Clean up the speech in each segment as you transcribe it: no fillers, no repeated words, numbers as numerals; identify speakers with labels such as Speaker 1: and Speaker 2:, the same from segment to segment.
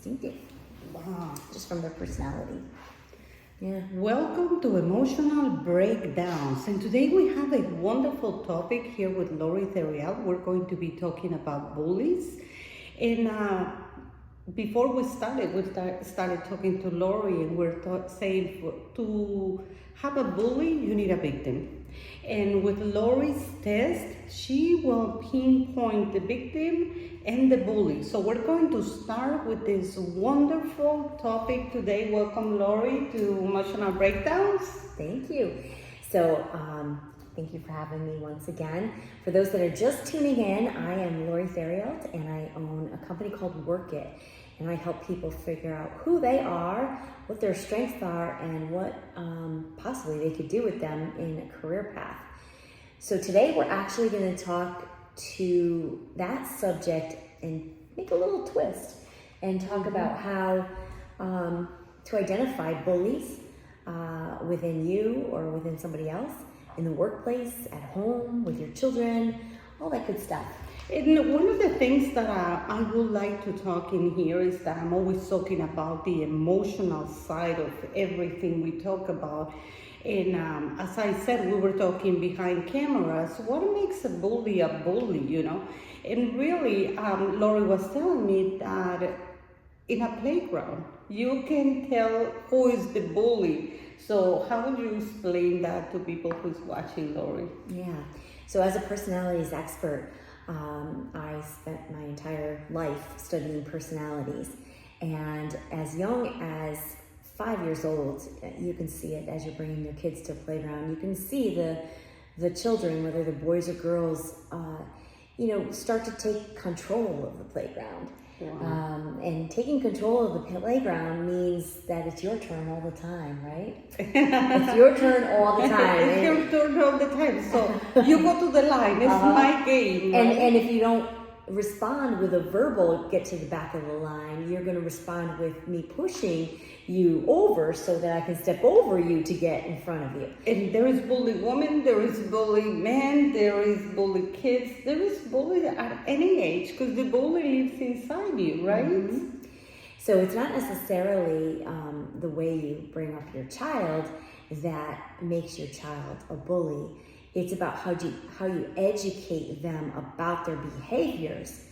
Speaker 1: instinctive.
Speaker 2: Wow.
Speaker 1: Just from their personality. Yeah.
Speaker 2: Welcome to Emotional Breakdowns. And today we have a wonderful topic here with Thereault. We're going to be talking about bullies. And before we started talking to Lori, and we're saying to have a bully, you need a victim. And with Lori's test, she will pinpoint the victim and the bully. So we're going to start with this wonderful topic today. Welcome, Lori, to Emotional Breakdowns.
Speaker 1: Thank you. So, thank you for having me once again. For those that are just tuning in, I am Thereault, and I own a company called Work It. And I help people figure out who they are, what their strengths are, and what possibly they could do with them in a career path. So today we're actually going to talk to that subject and make a little twist and talk about how to identify bullies within you or within somebody else, in the workplace, at home, with your children, all that good stuff.
Speaker 2: And one of the things that I would like to talk in here is that I'm always talking about the emotional side of everything we talk about. And as I said, we were talking behind cameras, what makes a bully, you know? And really, Lori was telling me that in a playground, you can tell who is the bully. So how would you explain that to people who's watching, Lori?
Speaker 1: Yeah, so as a personalities expert, I spent my entire life studying personalities, and as young as 5 years old, you can see it as you're bringing your kids to the playground. You can see the children, whether they're boys or girls, start to take control of the playground. Wow. And taking control of the playground means that it's your turn all the time, right? It's your turn all the time.
Speaker 2: It's your turn all the time. So you go to the line. It's my game. Right?
Speaker 1: And if you don't respond with a verbal get to the back of the line, you're going to respond with me pushing you over so that I can step over you to get in front of you.
Speaker 2: And there is bully women, there is bully men, there is bully kids, there is bully at any age, because the bully lives inside you, right? Mm-hmm.
Speaker 1: So it's not necessarily the way you bring up your child that makes your child a bully. It's about how you educate them about their behaviors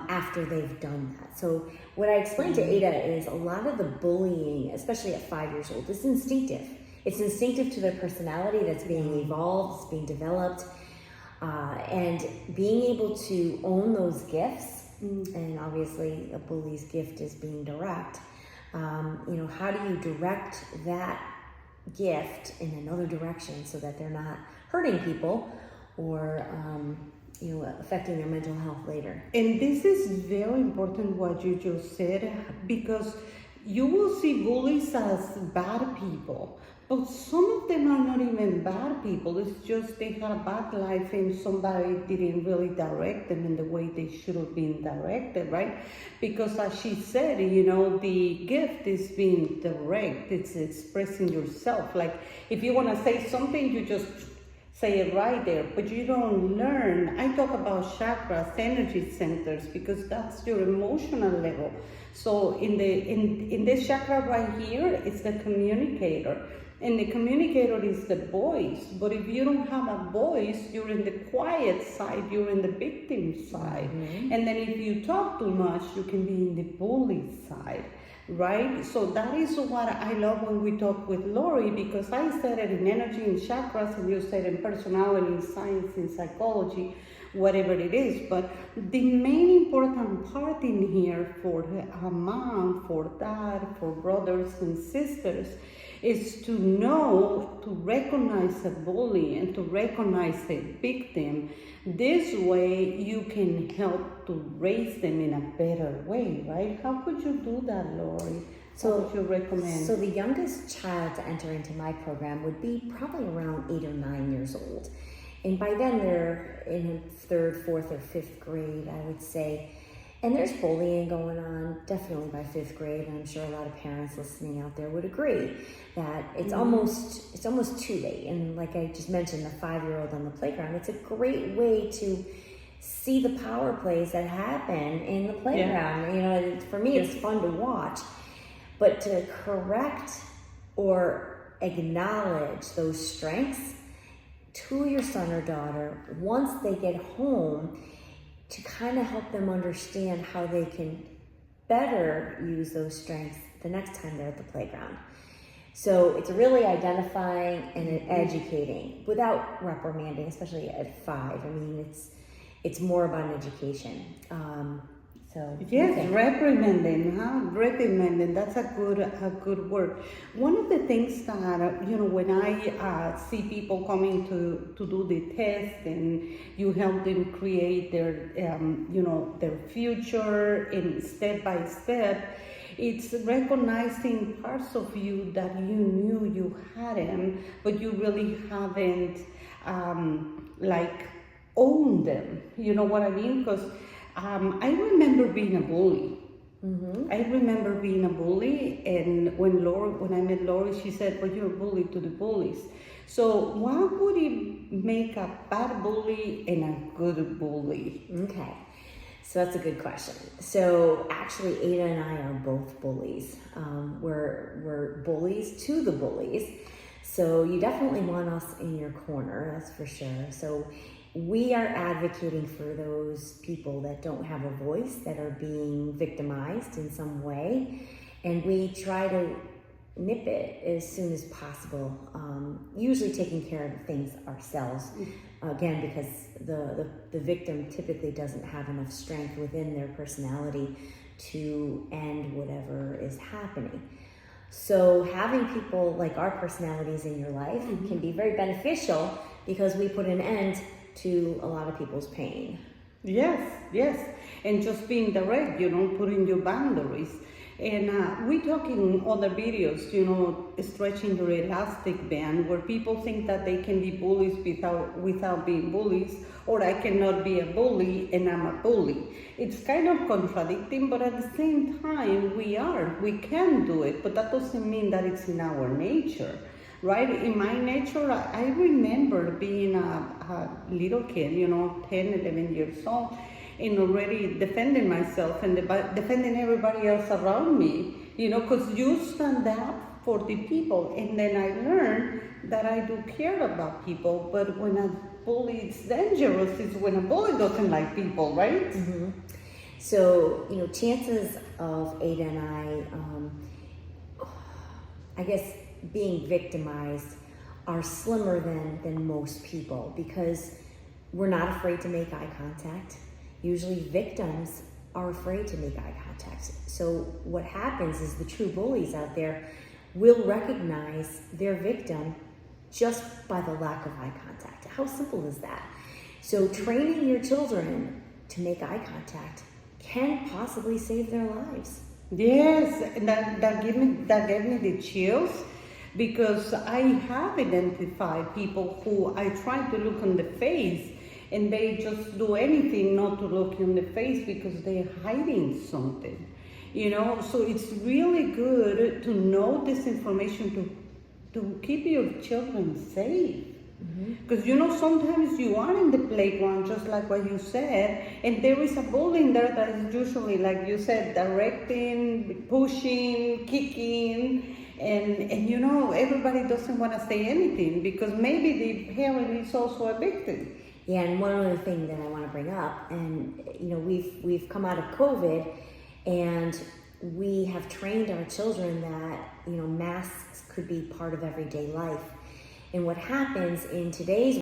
Speaker 1: after they've done that. So what I explained to Ada is a lot of the bullying, especially at 5 years old, is instinctive. It's instinctive to their personality that's being evolved, it's being developed, and being able to own those gifts, and obviously a bully's gift is being direct. How do you direct that gift in another direction so that they're not hurting people or affecting their mental health later.
Speaker 2: And this is very important what you just said, because you will see bullies as bad people, but some of them are not even bad people. It's just they had a bad life and somebody didn't really direct them in the way they should have been directed, right? Because as she said, the gift is being direct. It's expressing yourself. Like if you want to say something, you just say it right there, but you don't learn. I talk about chakras, energy centers, because that's your emotional level. So in this chakra right here, it's the communicator. And the communicator is the voice. But if you don't have a voice, you're in the quiet side, you're in the victim side. Mm-hmm. And then if you talk too much, you can be in the bully side. Right? So that is what I love when we talk with Lori, because I said it in energy and chakras, and you said in personality, science, and psychology, whatever it is. But the main important part in here for a mom, for dad, for brothers and sisters, is to know, to recognize a bully and to recognize a victim. This way you can help to raise them in a better way, right? How could you do that, Lori?
Speaker 1: So,
Speaker 2: what would you recommend?
Speaker 1: So the youngest child to enter into my program would be probably around 8 or 9 years old. And by then they're in 3rd, 4th, or 5th grade, I would say. And there's bullying going on, definitely by 5th grade. And I'm sure a lot of parents listening out there would agree that it's almost too late. And like I just mentioned, the 5-year-old on the playground, it's a great way to see the power plays that happen in the playground. You know, for me, it's fun to watch, but to correct or acknowledge those strengths to your son or daughter once they get home, to kind of help them understand how they can better use those strengths the next time they're at the playground. So it's really identifying and educating without reprimanding, especially at 5. I mean, it's more about an education.
Speaker 2: Yes, reprimanding, reprimanding. That's a good word. One of the things that when I see people coming to do the test, and you help them create their their future in step by step, it's recognizing parts of you that you knew you had them, but you really haven't owned them. You know what I mean? Because I remember being a bully. Mm-hmm. I remember being a bully, and when I met Lori, she said, "Well, you're a bully to the bullies." So, what would it make a bad bully and a good bully?
Speaker 1: Okay, so that's a good question. So, actually, Ada and I are both bullies. We're bullies to the bullies. So, you definitely want us in your corner, that's for sure. So, we are advocating for those people that don't have a voice, that are being victimized in some way, and we try to nip it as soon as possible, usually taking care of things ourselves, again, because the victim typically doesn't have enough strength within their personality to end whatever is happening. So having people like our personalities in your life can be very beneficial, because we put an end to a lot of people's pain.
Speaker 2: Yes, and just being direct, putting your boundaries. And we talk in other videos, stretching your elastic band, where people think that they can be bullies without being bullies, or I cannot be a bully and I'm a bully. It's kind of contradicting, but at the same time, we can do it, but that doesn't mean that it's in our nature. Right? In my nature, I remember being a little kid, 10, 11 years old, and already defending myself and defending everybody else around me, because you stand up for the people. And then I learned that I do care about people, but when a bully is dangerous is when a bully doesn't like people, right?
Speaker 1: Mm-hmm. So, chances of Ada and I guess, being victimized are slimmer than most people, because we're not afraid to make eye contact. Usually victims are afraid to make eye contact. So what happens is the true bullies out there will recognize their victim just by the lack of eye contact. How simple is that? So training your children to make eye contact can possibly save their lives.
Speaker 2: Yes, and that gave me the chills, because I have identified people who I try to look on the face, and they just do anything not to look in the face because they're hiding something, So it's really good to know this information to keep your children safe. Because sometimes you are in the playground, just like what you said, and there is a bully in there that is usually, like you said, directing, pushing, kicking, and everybody doesn't want to say anything, because maybe the parent is also a victim.
Speaker 1: Yeah, and one other thing that I want to bring up, and we've come out of COVID, and we have trained our children that masks could be part of everyday life. And what happens in today's